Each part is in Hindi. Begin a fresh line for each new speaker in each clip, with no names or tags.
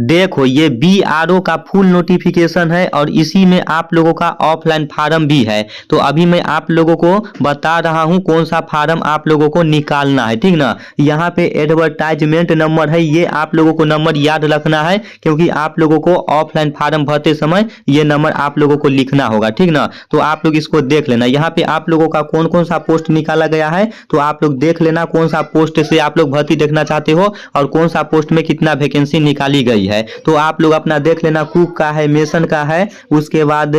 देखो ये BRO का फुल नोटिफिकेशन है और इसी में आप लोगों का ऑफलाइन फार्म भी है। तो अभी मैं आप लोगों को बता रहा हूँ कौन सा फार्म आप लोगों को निकालना है, ठीक ना। यहाँ पे एडवर्टाइजमेंट नंबर है, ये आप लोगों को नंबर याद रखना है क्योंकि आप लोगों को ऑफलाइन फार्म भरते समय ये नंबर आप लोगों को लिखना होगा, ठीक ना। तो आप लोग इसको देख लेना, यहाँ पे आप लोगों का कौन कौन सा पोस्ट निकाला गया है तो आप लोग देख लेना कौन सा पोस्ट से आप लोग भर्ती देखना चाहते हो और कौन सा पोस्ट में कितना वैकेंसी निकाली गई है। तो आप लोग अपना देख लेना, कुक का है, मेसन का है, उसके बाद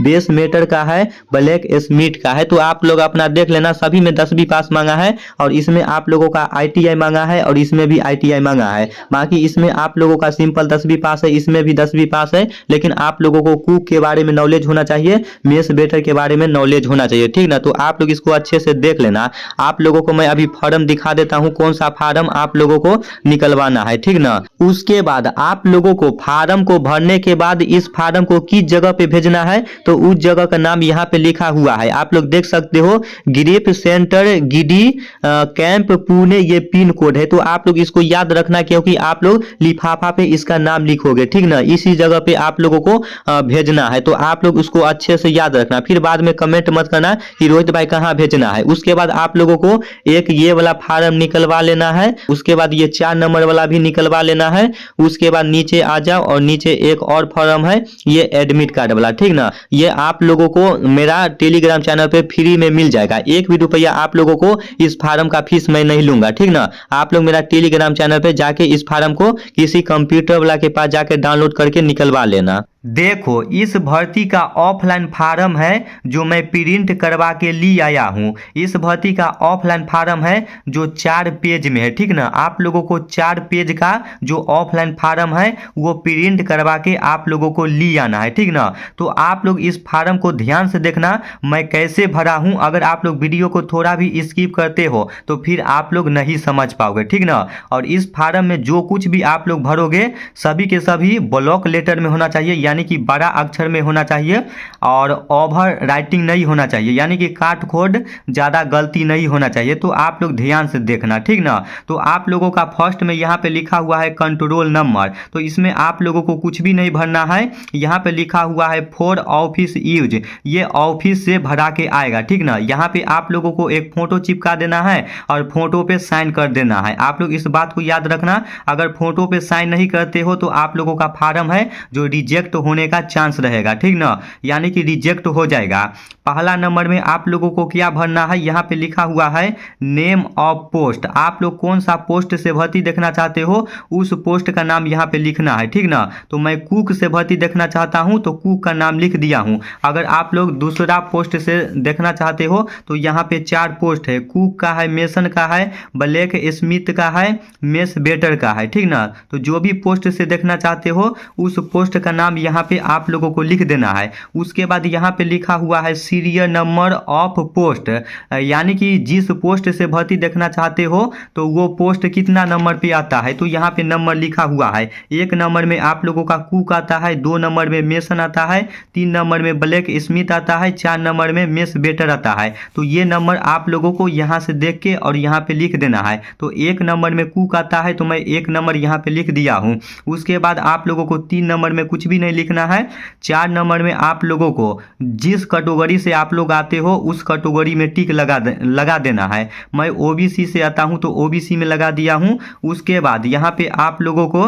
बेस मेटर का है, ब्लैक स्मिथ का है। तो आप लोग अपना देख लेना, सभी में 10वीं पास मांगा है और इसमें आप लोगों का ITI मांगा है और इसमें भी ITI मांगा है। बाकी इसमें आप लोगों का सिंपल 10वीं पास है, इसमें भी 10वीं पास है, लेकिन आप लोगों को कुक के बारे में नॉलेज होना चाहिए, मेस बेटर के बारे में नॉलेज होना चाहिए, ठीक ना। तो आप लोग इसको अच्छे से देख लेना। आप लोगों को मैं अभी फॉर्म दिखा देता हूँ कौन सा फार्म आप लोगों को निकलवाना है, ठीक ना। उसके बाद आप लोगों को फार्म को भरने के बाद इस फार्म को किस जगह पे भेजना है तो उस जगह का नाम यहाँ पे लिखा हुआ है, आप लोग देख सकते हो, ग्रेप सेंटर गिडी कैंप पुणे, ये पिन कोड है। तो आप लोग इसको याद रखना क्योंकि आप लोग लिफाफा पे इसका नाम लिखोगे, ठीक ना। इसी जगह पे आप लोगों को भेजना है, तो आप लोग उसको अच्छे से याद रखना। फिर बाद में कमेंट मत करना कि रोहित भाई कहाँ भेजना है। उसके बाद आप लोगों को एक ये वाला फार्म निकलवा लेना है, उसके बाद ये 4 नंबर वाला भी निकलवा लेना है। उसके बाद नीचे आ जाओ और नीचे एक और फॉर्म है, ये एडमिट कार्ड वाला, ठीक ना। ये आप लोगों को मेरा टेलीग्राम चैनल पे फ्री में मिल जाएगा, 1 भी रुपया आप लोगों को इस फार्म का फीस मैं नहीं लूंगा, ठीक ना। आप लोग मेरा टेलीग्राम चैनल पे जाके इस फार्म को किसी कंप्यूटर वाला के पास जाके डाउनलोड करके निकलवा लेना। देखो इस भर्ती का ऑफलाइन फार्म है जो मैं प्रिंट करवा के ली आया हूँ। इस भर्ती का ऑफलाइन फार्म है जो 4 पेज में है, ठीक ना। आप लोगों को 4 पेज का जो ऑफलाइन फार्म है वो प्रिंट करवा के आप लोगों को ली आना है, ठीक ना। तो आप लोग इस फार्म को ध्यान से देखना मैं कैसे भरा हूँ। अगर आप लोग वीडियो को थोड़ा भी स्किप करते हो तो फिर आप लोग नहीं समझ पाओगे, ठीक ना। और इस फार्म में जो कुछ भी आप लोग भरोगे सभी के सभी ब्लॉक लेटर में होना चाहिए, यानी कि बड़ा अक्षर में होना चाहिए और ओवर राइटिंग नहीं होना चाहिए, यानी कि काट खोड ज़्यादा गलती नहीं होना चाहिए। तो आप लोग ध्यान से देखना, ठीक ना। तो आप लोगों का फर्स्ट में यहाँ पे लिखा हुआ है कंट्रोल नंबर, तो इसमें आप लोगों को कुछ भी नहीं भरना है। यहाँ पे लिखा हुआ है फॉर ऑफिस यूज, ये ऑफिस से भरा के आएगा, ठीक ना। यहाँ पे आप लोगों को एक फोटो चिपका देना है और फोटो पे साइन कर देना है। आप लोग इस बात को याद रखना, अगर फोटो पे साइन नहीं करते हो तो आप लोगों का फार्म है जो रिजेक्ट होने का चांस रहेगा, ठीक ना, यानी कि रिजेक्ट हो जाएगा। पहला नंबर में आप लोगों को क्या भरना है, यहाँ पे लिखा हुआ है नेम ऑफ पोस्ट। आप लोग कौन सा पोस्ट से भर्ती देखना चाहते हो उस पोस्ट का नाम यहाँ पे लिखना है, ठीक ना। तो मैं कुक से भर्ती देखना चाहता हूँ तो कुक का नाम लिख दिया हूँ। अगर आप लोग दूसरा पोस्ट से देखना चाहते हो तो यहाँ पे 4 पोस्ट है, कुक का है, मेसन का है, ब्लैक स्मिथ का है, मेस बेटर का है, ठीक ना। तो जो भी पोस्ट से देखना चाहते हो उस पोस्ट का नाम यहाँ पे आप लोगों को लिख देना है। उसके बाद यहाँ पे लिखा हुआ है सीरियल नंबर ऑफ पोस्ट, यानी कि जिस पोस्ट से भर्ती देखना चाहते हो तो वो पोस्ट कितना नंबर पे आता है, तो यहाँ पे नंबर लिखा हुआ है। 1 नंबर में आप लोगों का कुक आता है, 2 नंबर में मेसन आता है, 3 नंबर में ब्लैक स्मिथ आता है, 4 नंबर में मेस बेटर आता है। तो ये नंबर आप लोगों को यहाँ से देख के और यहाँ पे लिख देना है। तो 1 नंबर में कुक आता है तो मैं 1 नंबर यहाँ पे लिख दिया हूँ। उसके बाद आप लोगों को 3 नंबर में कुछ भी नहीं लिखना है। 4 नंबर में आप लोगों को जिस कैटेगरी से आप लोग आते हो उस कैटेगरी में टिक लगा देना है। मैं OBC से आता हूं तो OBC में लगा दिया हूं। उसके बाद यहाँ पे आप लोगों को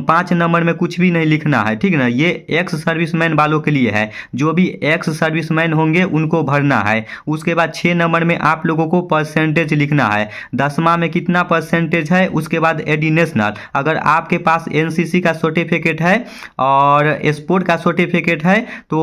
5 नंबर में कुछ भी नहीं लिखना है, ठीक ना। ये एक्स सर्विसमैन वालों के लिए है, जो भी एक्स सर्विसमैन होंगे उनको भरना है। उसके बाद 6 नंबर में आप लोगों को परसेंटेज लिखना है, 10वां में कितना परसेंटेज है। उसके बाद एडिनेशनल, अगर आपके पास NCC का सर्टिफिकेट है और स्पोर्ट का सर्टिफिकेट है तो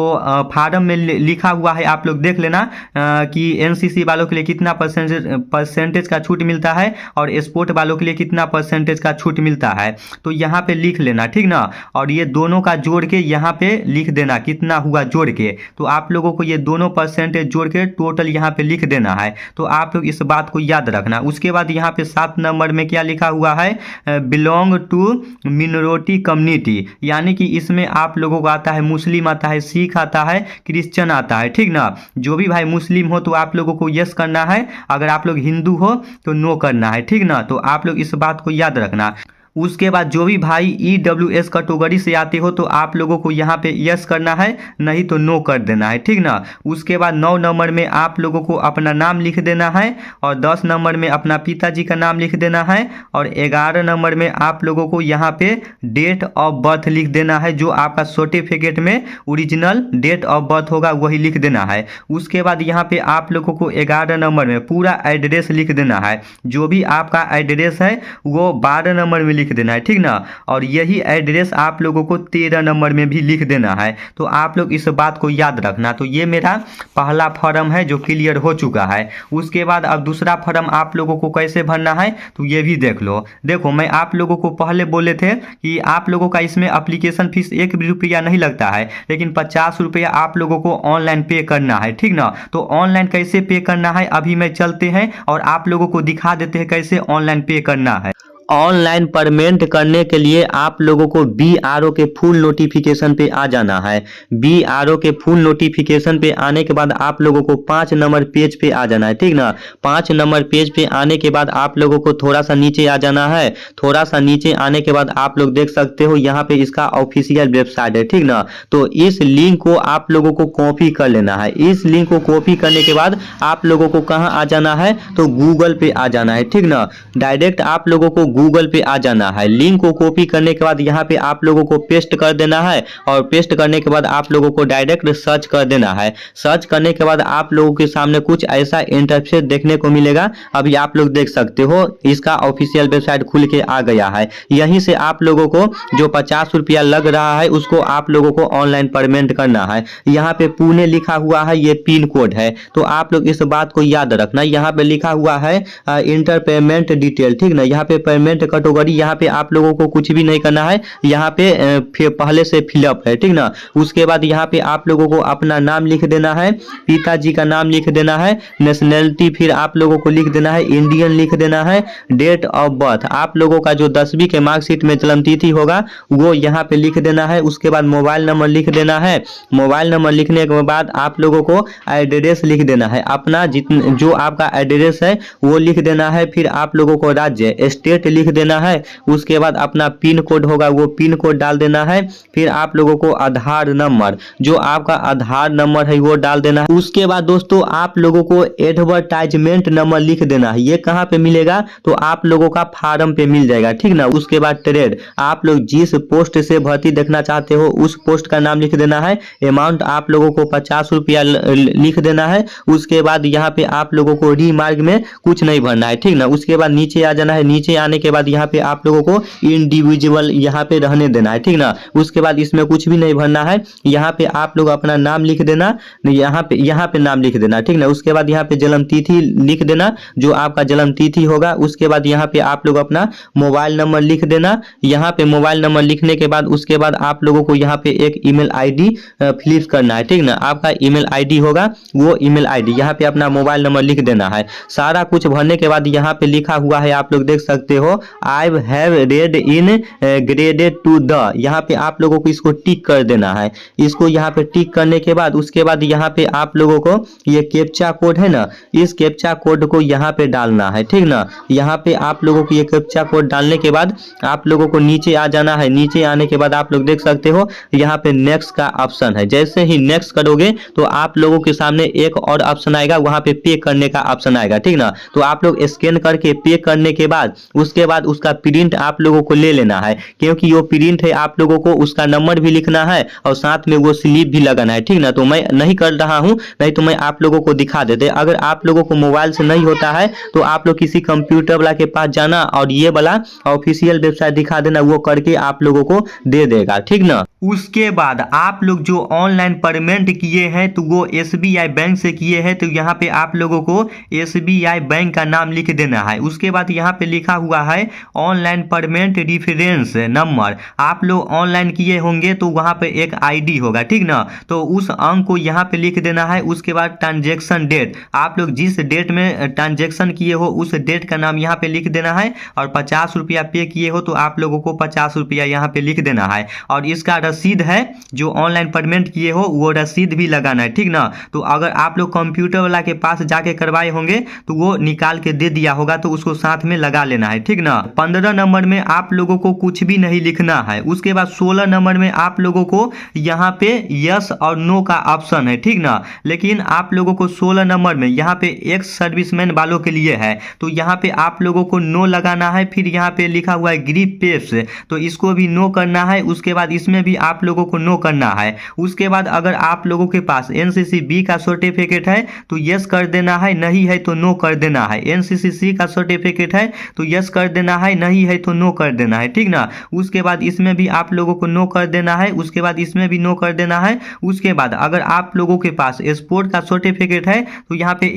फार्म में लिखा हुआ है, आप लोग देख लेना कि NCC वालों के लिए कितना परसेंटेज का छूट मिलता है और स्पोर्ट वालों के लिए कितना परसेंटेज का छूट मिलता है। तो यहाँ पे लिख लेना, ठीक ना। और ये दोनों का जोड़ के यहाँ पे लिख देना कितना हुआ जोड़ के। तो आप लोगों को ये दोनों परसेंटेज जोड़ के टोटल यहाँ पे लिख देना है। तो आप लोग इस बात को याद रखना। उसके बाद यहाँ पे 7 नंबर में क्या लिखा हुआ है, बिलोंग टू मिनोरिटी कम्युनिटी, यानी कि इसमें आप लोगों को आता है मुस्लिम आता है, सिख आता है, क्रिश्चियन आता है, ठीक ना। जो भी भाई मुस्लिम हो तो आप लोगों को यस करना है, अगर आप लोग हिंदू हो तो नो करना है, ठीक ना। तो आप लोग इस बात को याद रखना। उसके बाद जो भी भाई EWS कैटेगरी से आते हो तो आप लोगों को यहाँ पे यस करना है, नहीं तो नो कर देना है, ठीक ना। उसके बाद 9 नंबर में आप लोगों को अपना नाम लिख देना है और 10 नंबर में अपना पिताजी का नाम लिख देना है और 11 नंबर में आप लोगों को यहाँ पे डेट ऑफ बर्थ लिख देना है, जो आपका सर्टिफिकेट में ओरिजिनल डेट ऑफ बर्थ होगा वही लिख देना है। उसके बाद यहाँ पे आप लोगों को 11 नंबर में पूरा एड्रेस लिख देना है, जो भी आपका एड्रेस है वो 12 नंबर में लिख देना है, ठीक ना। और यही एड्रेस आप लोगों को 13 नंबर में भी लिख देना है। तो आप लोग इस बात को याद रखना। तो ये मेरा पहला फॉर्म है जो क्लियर हो चुका है। उसके बाद अब दूसरा फॉर्म आप लोगों को कैसे भरना है तो ये भी देख लो। देखो मैं आप लोगों को पहले बोले थे कि आप लोगों का इसमें एप्लीकेशन फीस 1 भी रुपया नहीं लगता है, लेकिन 50 रुपया आप लोगों को ऑनलाइन पे करना है, ठीक ना। तो ऑनलाइन कैसे पे करना है अभी मैं चलते हैं और आप लोगों को दिखा देते हैं कैसे ऑनलाइन पे करना है। ऑनलाइन पेमेंट करने के लिए आप लोगों को BRO के फुल नोटिफिकेशन पे आ जाना है। BRO के फुल नोटिफिकेशन पे आने के बाद आप लोगों को 5 नंबर पेज पे आ जाना है, ठीक ना। 5 नंबर पेज पे आने के बाद आप लोगों को थोड़ा सा नीचे आ जाना है। थोड़ा सा नीचे आने के बाद आप लोग देख सकते हो यहाँ पे इसका ऑफिशियल वेबसाइट है, ठीक ना। तो इस लिंक को आप लोगों को कॉपी कर लेना है। इस लिंक को कॉपी करने के बाद आप लोगों को कहाँ आ जाना है तो गूगल पे आ जाना है, ठीक ना। डायरेक्ट आप लोगों को गूगल पे आ जाना है। लिंक को कॉपी करने के बाद यहाँ पे आप लोगों को पेस्ट कर देना है और पेस्ट करने के बाद आप लोगों को डायरेक्ट सर्च कर देना है। सर्च करने के बाद आप लोगों के सामने कुछ ऐसा इंटरफेस देखने को मिलेगा। अभी आप लोग देख सकते हो इसका ऑफिशियल वेबसाइट खुल के आ गया है। यहीं से आप लोगों को जो 50 रुपया लग रहा है उसको आप लोगों को ऑनलाइन पेमेंट करना है। यहाँ पे पुणे लिखा हुआ है, ये पिन कोड है, तो आप लोग इस बात को याद रखना। यहाँ पे लिखा हुआ है इंटर पेमेंट डिटेल, ठीक ना। यहाँ पे पेमेंट कैटेगरी, यहाँ पे आप लोगों को कुछ भी नहीं करना है, यहाँ पे पहले से फिलअप है, ठीक ना। उसके बाद यहाँ पे आप लोगों को अपना नाम लिख देना है, पिताजी का नाम लिख देना है, नेशनैलिटी फिर आप लोगों को लिख देना है इंडियन लिख देना है, डेट ऑफ बर्थ आप लोगों का जो 10वीं के मार्कशीट में जन्म तिथि होगा वो यहाँ पे लिख देना है। उसके बाद मोबाइल नंबर लिख देना है। मोबाइल नंबर लिखने के बाद आप लोगों को एड्रेस लिख देना है, अपना जो आपका एड्रेस है वो लिख देना है। फिर आप लोगों को राज्य स्टेट लिख देना है। उसके बाद अपना पिन कोड होगा वो पिन कोड डाल देना है। फिर आप लोगों को आधार नंबर, जो आपका आधार नंबर है वो डाल देना है। उसके बाद दोस्तों आप लोगों को एडवर्टाइजमेंट नंबर लिख देना है। ये कहाँ पे मिलेगा तो आप लोगों का फार्म पे मिल जाएगा, ठीक ना। उसके बाद ट्रेड, आप लोग जिस पोस्ट से भर्ती देखना चाहते हो उस पोस्ट का नाम लिख देना है। अमाउंट आप लोगों को 50 रुपया लिख देना है। उसके बाद यहाँ पे आप लोगों को रीमार्क में कुछ नहीं भरना है, ठीक ना। उसके बाद नीचे आ जाना है। नीचे आने के बाद यहाँ पे आप लोगों को इंडिविजुअल यहाँ पे रहने देना है, ठीक ना। उसके बाद इसमें कुछ भी नहीं भरना है। यहाँ पे आप लोग अपना नाम लिख देना, यहाँ पे नाम लिख देना, ठीक ना। उसके बाद यहाँ पे जन्म तिथि लिख देना, जो आपका जन्म तिथि होगा। उसके बाद यहाँ पे आप लोग अपना मोबाइल नंबर लिख देना। यहाँ पे मोबाइल नंबर लिखने के बाद उसके बाद आप लोगों को यहाँ पे एक ईमेल आईडी फिल करना है, ठीक ना। आपका ईमेल आईडी होगा वो ईमेल आईडी यहाँ पे अपना मोबाइल नंबर लिख देना है। सारा कुछ भरने के बाद यहाँ पे लिखा हुआ है, आप लोग देख सकते हो, I have read in graded to the, यहाँ पे आप लोगों को इसको टिक कर देना है। इसको यहाँ पे टिक करने के बाद उसके बाद यहाँ पे आप लोगों को ये कैप्चा कोड है ना, इस कैप्चा कोड को यहाँ पे डालना है, ठीक ना। यहाँ पे आप लोगों को ये कैप्चा कोड डालने के बाद आप लोगों को नीचे आ जाना है। नीचे आने के बाद आप लोग देख सकते हो यहाँ पे नेक्स्ट का ऑप्शन है। जैसे ही नेक्स्ट करोगे तो आप लोगों के सामने एक और ऑप्शन आएगा, वहां पे पे करने का ऑप्शन आएगा, ठीक ना। तो आप लोग स्कैन करके पे करने के बाद उसके बाद उसका प्रिंट आप लोगों को ले लेना है, क्योंकि वो प्रिंट है आप लोगों को उसका नंबर भी लिखना है और साथ में वो स्लिप भी लगाना है, ठीक ना। तो मैं नहीं कर रहा हूं, नहीं तो मैं आप लोगों को दिखा देते। अगर आप लोगों को मोबाइल से नहीं होता है तो आप लोग किसी कंप्यूटर वाला के पास जाना और ये वाला ऑफिशियल वेबसाइट दिखा देना, वो करके आप लोगों को दे देगा, ठीक ना। उसके बाद आप लोग जो ऑनलाइन पेमेंट किए हैं तो वो SBI बैंक से किए हैं, तो यहाँ पे आप लोगों को SBI बैंक का नाम लिख देना है। उसके बाद यहाँ पे लिखा हुआ है ऑनलाइन पेमेंट रेफरेंस नंबर, आप लोग ऑनलाइन किए होंगे तो वहाँ पे एक ID होगा, ठीक ना। तो उस अंक को यहाँ पे लिख देना है। उसके बाद ट्रांजेक्शन डेट, आप लोग जिस डेट में ट्रांजेक्शन किए हो उस डेट का नाम यहाँ पे लिख देना है। और 50 रुपया पे किए हो तो आप लोगों को 50 रुपया यहाँ पे लिख देना है। और इसका रसीद है जो ऑनलाइन पेमेंट किए हो वो रसीद भी लगाना है, ठीक ना। तो अगर आप लोग कंप्यूटर वाला के पास जाके करवाए होंगे तो वो निकाल के दे दिया होगा, तो उसको साथ में लगा लेना है, ठीक ना। 15 नंबर में आप लोगों को कुछ भी नहीं लिखना है। उसके बाद 16 नंबर में आप लोगों को यहाँ पे यस और नो का ऑप्शन है, ठीक ना। लेकिन आप लोगों को 16 नंबर में यहाँ पे एक्स सर्विसमैन वालों के लिए है, तो यहाँ पे आप लोगों को नो लगाना है। फिर यहाँ पे लिखा हुआ है ग्रीप पेप्स, तो इसको भी नो करना है। उसके बाद इसमें भी आप लोगों को नो करना है। उसके बाद अगर आप लोगों के पास एनसीसी बी का सर्टिफिकेट है तो यस कर देना है, नहीं है तो नो कर देना है। एनसीसी सी का सर्टिफिकेट है तो यस कर देना है, नहीं है तो नो कर देना है, ठीक ना। उसके बाद इसमें भी आप लोगों को नो कर देना है। उसके बाद इसमें भी नो कर देना है। उसके बाद अगर आप लोगों के पास स्पोर्ट का सर्टिफिकेट है तो यहाँ पे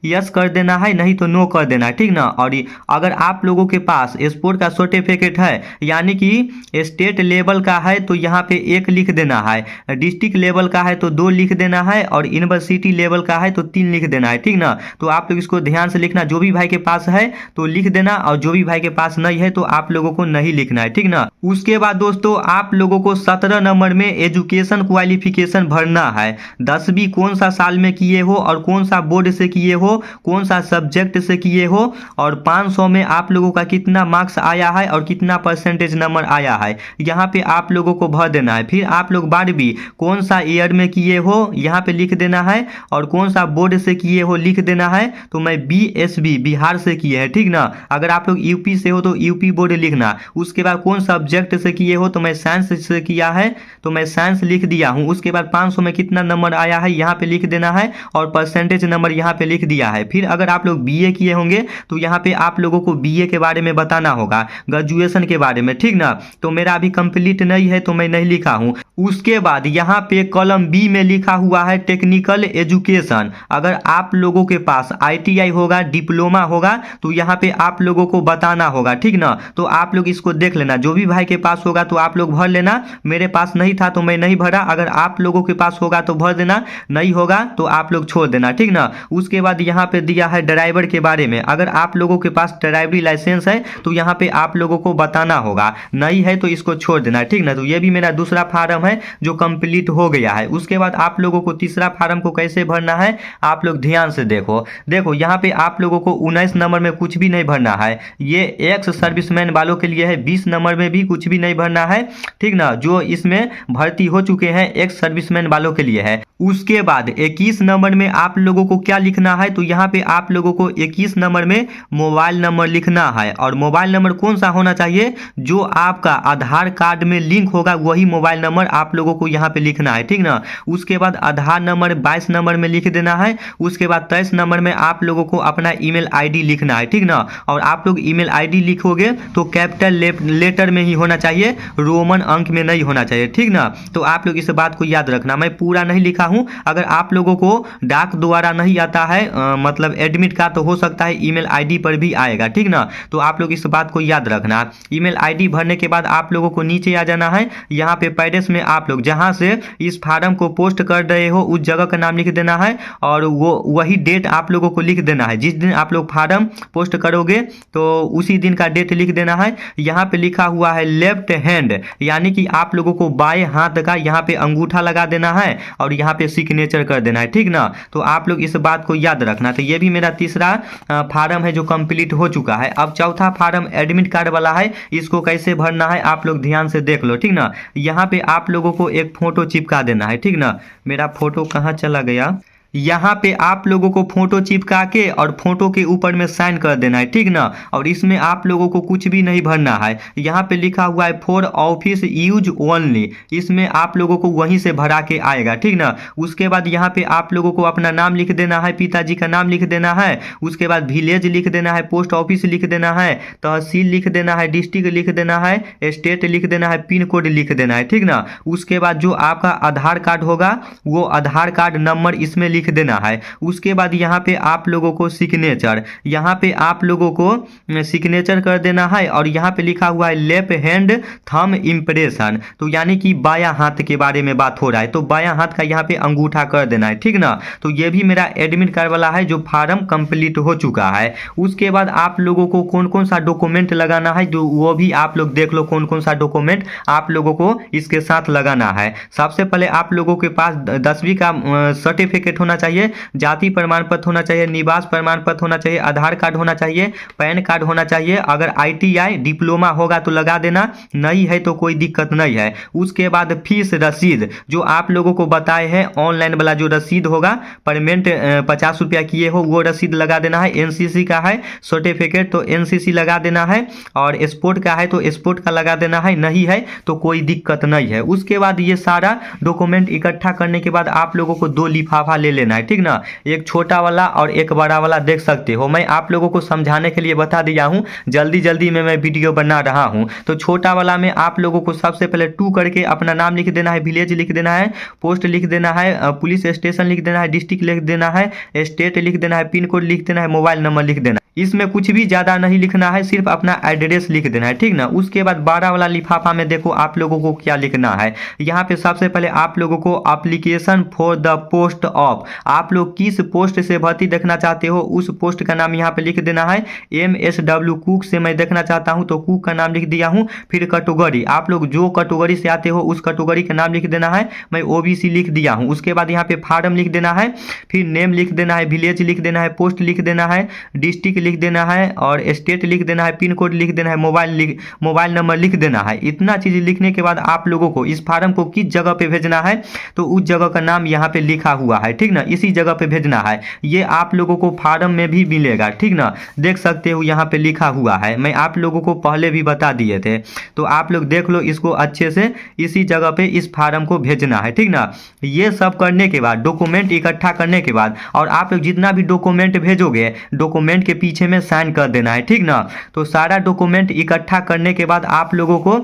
यस कर देना है, नहीं तो नो कर देना है, ठीक ना। और अगर आप लोगों के पास स्पोर्ट का सर्टिफिकेट है यानी कि स्टेट लेवल का है तो यहाँ पे 1 लिख देना है, डिस्ट्रिक्ट लेवल का है तो 2 लिख देना है, और यूनिवर्सिटी लेवल का है तो 3 लिख देना है, ठीक ना। तो आप लोग इसको ध्यान से लिखना, जो भी भाई के पास है तो लिख देना, और जो भी भाई के पास नहीं है तो आप लोगों को नहीं लिखना है, ठीक ना। उसके बाद दोस्तों आप लोगों को 17 नंबर में एजुकेशन क्वालिफिकेशन भरना है। 10वीं कौन सा साल में किए हो और कौन सा बोर्ड से किए हो, कौन सा सब्जेक्ट से किए हो, और 500 में आप लोगों का कितना मार्क्स आया है और कितना परसेंटेज नंबर आया है, यहाँ पे आप लोगों को भर देना है। फिर आप लोग 12वीं कौन सा ईयर में किए हो यहाँ पे लिख देना है, और कौन सा बोर्ड से किए हो लिख देना है। तो मैं बीएसबी बिहार से किए हैं, ठीक ना। अगर आप लोग यूपी से हो तो यूपी बोर्ड लिखना। उसके बाद कौन सब्जेक्ट से किए हो तो मैं साइंस से किया है तो मैं साइंस लिख दिया हूँ। उसके बाद 500 में कितना नंबर आया है यहाँ पे लिख देना है, और परसेंटेज नंबर यहाँ पे लिख दिया है। फिर अगर आप लोग बीए किए होंगे तो यहाँ पे आप लोगों को बीए के बारे में बताना होगा, ग्रेजुएशन के बारे में, ठीक ना। तो मेरा अभी कंप्लीट नहीं है तो मैं नहीं लिखा हूँ। उसके बाद यहाँ पे कॉलम बी में लिखा हुआ है टेक्निकल एजुकेशन। अगर आप लोगों के पास आईटीआई होगा, डिप्लोमा होगा तो यहाँ पे आप लोगों को बताना होगा, ठीक ना। तो आप लोग इसको देख लेना, जो भी भाई के पास होगा तो आप लोग भर लेना। मेरे पास नहीं था तो मैं नहीं भरा, अगर आप लोगों के पास होगा तो भर देना, नहीं होगा तो आप लोग छोड़ देना, ठीक ना। उसके बाद यहाँ पे दिया है ड्राइवर के बारे में। अगर आप लोगों के पास ड्राइवरी लाइसेंस है तो यहाँ पे आप लोगों को बताना होगा, नहीं है तो इसको छोड़ देना, ठीक ना। तो ये भी मेरा दूसरा फार्म है जो कंप्लीट हो गया है। उसके बाद आप लोगों को तीसरा फार्म को कैसे भरना है आप लोग ध्यान से देखो यहाँ पे आप लोगों को 19 नंबर में कुछ भी नहीं भरना है, ये एक्स सर्विसमैन वालों के लिए है। 20 नंबर में भी कुछ भी नहीं भरना है, ठीक ना, जो इसमें भर्ती हो चुके हैं एक्स सर्विसमैन वालों के लिए है। उसके बाद 21 नंबर में आप लोगों को क्या लिखना है, तो यहाँ पे आप लोगों को 21 नंबर में मोबाइल नंबर लिखना है। और मोबाइल नंबर कौन सा होना चाहिए, जो आपका आधार कार्ड में लिंक होगा वही मोबाइल नंबर आप लोगों को यहाँ पे लिखना है, ठीक ना। उसके बाद आधार नंबर 22 नंबर में लिख देना है। उसके बाद 23 नंबर में आप लोगों को अपना ईमेल आईडी लिखना है, ठीक ना। और आप लोग ईमेल आईडी लिखोगे तो कैपिटल लेटर में ही होना चाहिए, रोमन अंक में नहीं होना चाहिए, ठीक ना। तो आप लोग इस बात को याद रखना। मैं पूरा नहीं लिखा हूं, अगर आप लोगों को डाक द्वारा नहीं आता है मतलब एडमिट कार्ड, तो हो सकता है ईमेल आईडी पर भी आएगा, ठीक ना। तो आप लोग इस बात को याद रखना। ईमेल आईडी भरने के बाद आप लोगों को नीचे आ जाना है। यहाँ पे पैडेस में आप लोग जहाँ से इस फार्म को पोस्ट कर रहे हो उस जगह का नाम लिख देना है, और वो वही डेट आप लोगों को लिख देना है। जिस दिन आप लोग फार्म पोस्ट करोगे तो उसी दिन का डेट लिख देना है। यहाँ पे लिखा हुआ है लेफ्ट हैंड, यानी कि आप लोगों को बाएं हाथ का यहाँ पे अंगूठा लगा देना है और यहाँ पे सिग्नेचर कर देना है, ठीक ना। तो आप लोग इस बात को याद रखना। तो ये भी मेरा तीसरा फार्म है जो कंप्लीट हो चुका है। अब चौथा फार्म एडमिट कार्ड वाला है, इसको कैसे भरना है आप लोग ध्यान से देख लो, ठीक ना। यहाँ पे आप लोगों को एक फोटो चिपका देना है, ठीक ना। मेरा फोटो कहाँ चला गया, यहाँ पे आप लोगों को फोटो चिपका के और फोटो के ऊपर में साइन कर देना है, ठीक ना। और इसमें आप लोगों को कुछ भी नहीं भरना है। यहाँ पे लिखा हुआ है फॉर ऑफिस यूज ओनली, इसमें आप लोगों को वहीं से भरा के आएगा, ठीक ना। उसके बाद यहाँ पे आप लोगों को अपना नाम लिख देना है, पिताजी का नाम लिख देना है। उसके बाद विलेज लिख देना है, पोस्ट ऑफिस लिख देना है, तहसील लिख देना है, डिस्ट्रिक्ट लिख देना है, स्टेट लिख देना है, पिन कोड लिख देना है, ठीक ना। उसके बाद जो आपका आधार कार्ड होगा वो आधार कार्ड नंबर इसमें लिख देना है। उसके बाद यहाँ पे आप लोगों को सिग्नेचर, यहाँ पे आप लोगों को सिग्नेचर कर देना है और यहाँ पे लिखा हुआ है लेफ्ट हैंड थंब इम्प्रेशन, तो यानी कि बायां हाथ के बारे में बात हो रहा है, तो बायां हाथ का यहाँ पे अंगूठा कर देना है, ठीक ना। तो ये भी मेरा एडमिट कार्ड वाला है जो फार्म कंप्लीट हो चुका है। उसके बाद आप लोगों को कौन कौन सा डॉक्यूमेंट लगाना है जो वो भी आप लोग देख लो, कौन कौन सा डॉक्यूमेंट आप लोगों को इसके साथ लगाना है। सबसे पहले आप लोगों के पास 10वीं का सर्टिफिकेट होना चाहिए, जाति प्रमाण पत्र होना चाहिए, निवास प्रमाण पत्र होना चाहिए, आधार कार्ड होना चाहिए, पैन कार्ड होना चाहिए। अगर ITI डिप्लोमा होगा तो लगा देना, नहीं है तो कोई दिक्कत नहीं है। उसके बाद फीस रसीद जो आप लोगों को बताए हैं, ऑनलाइन वाला जो रसीद होगा पेमेंट 50 रुपया किए हो वो रसीद लगा देना है। NCC का है सर्टिफिकेट तो NCC लगा देना है, और स्पोर्ट का है तो स्पोर्ट का लगा देना है, नहीं है तो कोई दिक्कत नहीं है। उसके बाद ये सारा डॉक्यूमेंट इकट्ठा करने के बाद आप लोगों को 2 लिफाफा ले लेना है, ठीक ना, एक छोटा वाला और एक बड़ा वाला। देख सकते हो मैं आप लोगों को समझाने के लिए बता दिया हूँ, जल्दी जल्दी में मैं वीडियो बना रहा हूँ। तो छोटा वाला में आप लोगों को सबसे पहले 2 करके अपना नाम लिख देना है, विलेज लिख देना है, पोस्ट लिख देना है, पुलिस स्टेशन लिख देना है, डिस्ट्रिक्ट लिख देना है, स्टेट लिख देना है, पिन कोड लिख देना है, मोबाइल नंबर लिख देना है। इसमें कुछ भी ज़्यादा नहीं लिखना है, सिर्फ अपना एड्रेस लिख देना है, ठीक ना। उसके बाद 12 वाला लिफाफा में देखो आप लोगों को क्या लिखना है। यहाँ पे सबसे पहले आप लोगों को application for the post of, आप लोग किस पोस्ट से भर्ती देखना चाहते हो उस पोस्ट का नाम यहाँ पे लिख देना है। MSW कुक से मैं देखना चाहता हूँ तो कुक का नाम लिख दिया हूँ। फिर कैटेगरी, आप लोग जो कैटेगरी से आते हो उस कैटेगरी का नाम लिख देना है, मैं OBC लिख दिया हूँ। उसके बाद यहाँ पे फार्म लिख देना है, फिर नेम लिख देना है, विलेज लिख देना है, पोस्ट लिख देना है, डिस्ट्रिक्ट लिख देना है, और स्टेट लिख देना है, पिन कोड लिख देना है, मोबाइल नंबर लिख देना है। इतना चीज़ लिखने के बाद आप लोगों को इस फार्म को किस जगह पे भेजना है तो उस जगह का नाम यहाँ पे लिखा हुआ है, ठीक ना, इसी जगह पे भेजना है। ये आप लोगों को फार्म में भी मिलेगा, ठीक ना, देख सकते हो यहाँ पे लिखा हुआ है, मैं आप लोगों को पहले भी बता दिए थे, तो आप लोग देख लो इसको अच्छे से, इसी जगह पे इस फार्म को भेजना है, ठीक ना। ये सब करने के बाद डॉक्यूमेंट इकट्ठा करने के बाद, और आप लोग जितना भी डॉक्यूमेंट भेजोगे डॉक्यूमेंट के पीछे में साइन कर देना है, ठीक ना। तो सारा डॉक्यूमेंट इकट्ठा करने के बाद आप लोगों को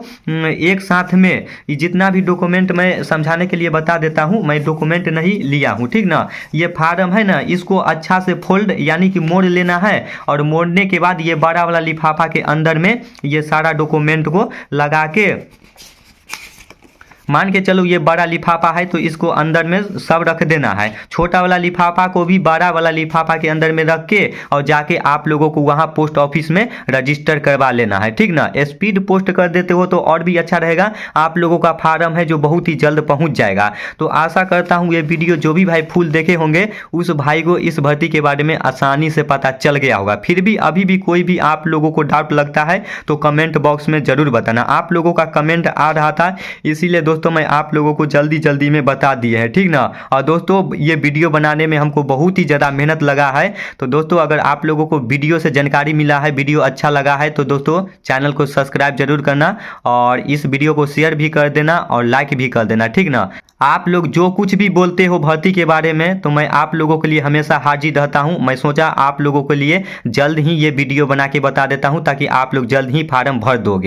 एक साथ में जितना भी डॉक्यूमेंट मैं समझाने के लिए बता देता हूँ, मैं डॉक्यूमेंट नहीं लिया हूँ, ठीक ना। ये फार्म है ना, इसको अच्छा से फोल्ड यानी कि मोड़ लेना है, और मोड़ने के बाद ये बड़ा वाला लिफाफा के अंदर में ये सारा डॉक्यूमेंट को लगा के, मान के चलो ये बड़ा लिफाफा है तो इसको अंदर में सब रख देना है, छोटा वाला लिफाफा को भी बड़ा वाला लिफाफा के अंदर में रख के और जाके आप लोगों को वहाँ पोस्ट ऑफिस में रजिस्टर करवा लेना है, ठीक ना। स्पीड पोस्ट कर देते हो तो और भी अच्छा रहेगा, आप लोगों का फार्म है जो बहुत ही जल्द पहुँच जाएगा। तो आशा करता हूँ ये वीडियो जो भी भाई फुल देखे होंगे उस भाई को इस भर्ती के बारे में आसानी से पता चल गया होगा। फिर भी अभी भी कोई भी आप लोगों को डाउट लगता है तो कमेंट बॉक्स में ज़रूर बताना। आप लोगों का कमेंट आ रहा था, इसीलिए दोस्तों मैं आप लोगों को जल्दी जल्दी में बता दिए हैं, ठीक ना। और दोस्तों ये वीडियो बनाने में हमको बहुत ही ज़्यादा मेहनत लगा है, तो दोस्तों अगर आप लोगों को वीडियो से जानकारी मिला है, वीडियो अच्छा लगा है तो दोस्तों चैनल को सब्सक्राइब जरूर करना, और इस वीडियो को शेयर भी कर देना और लाइक भी कर देना, ठीक ना। आप लोग जो कुछ भी बोलते हो भर्ती के बारे में तो मैं आप लोगों के लिए हमेशा हाजिर रहता हूं। मैं सोचा आप लोगों के लिए जल्द ही ये वीडियो बना के बता देता हूं ताकि आप लोग जल्द ही फार्म भर दोगे।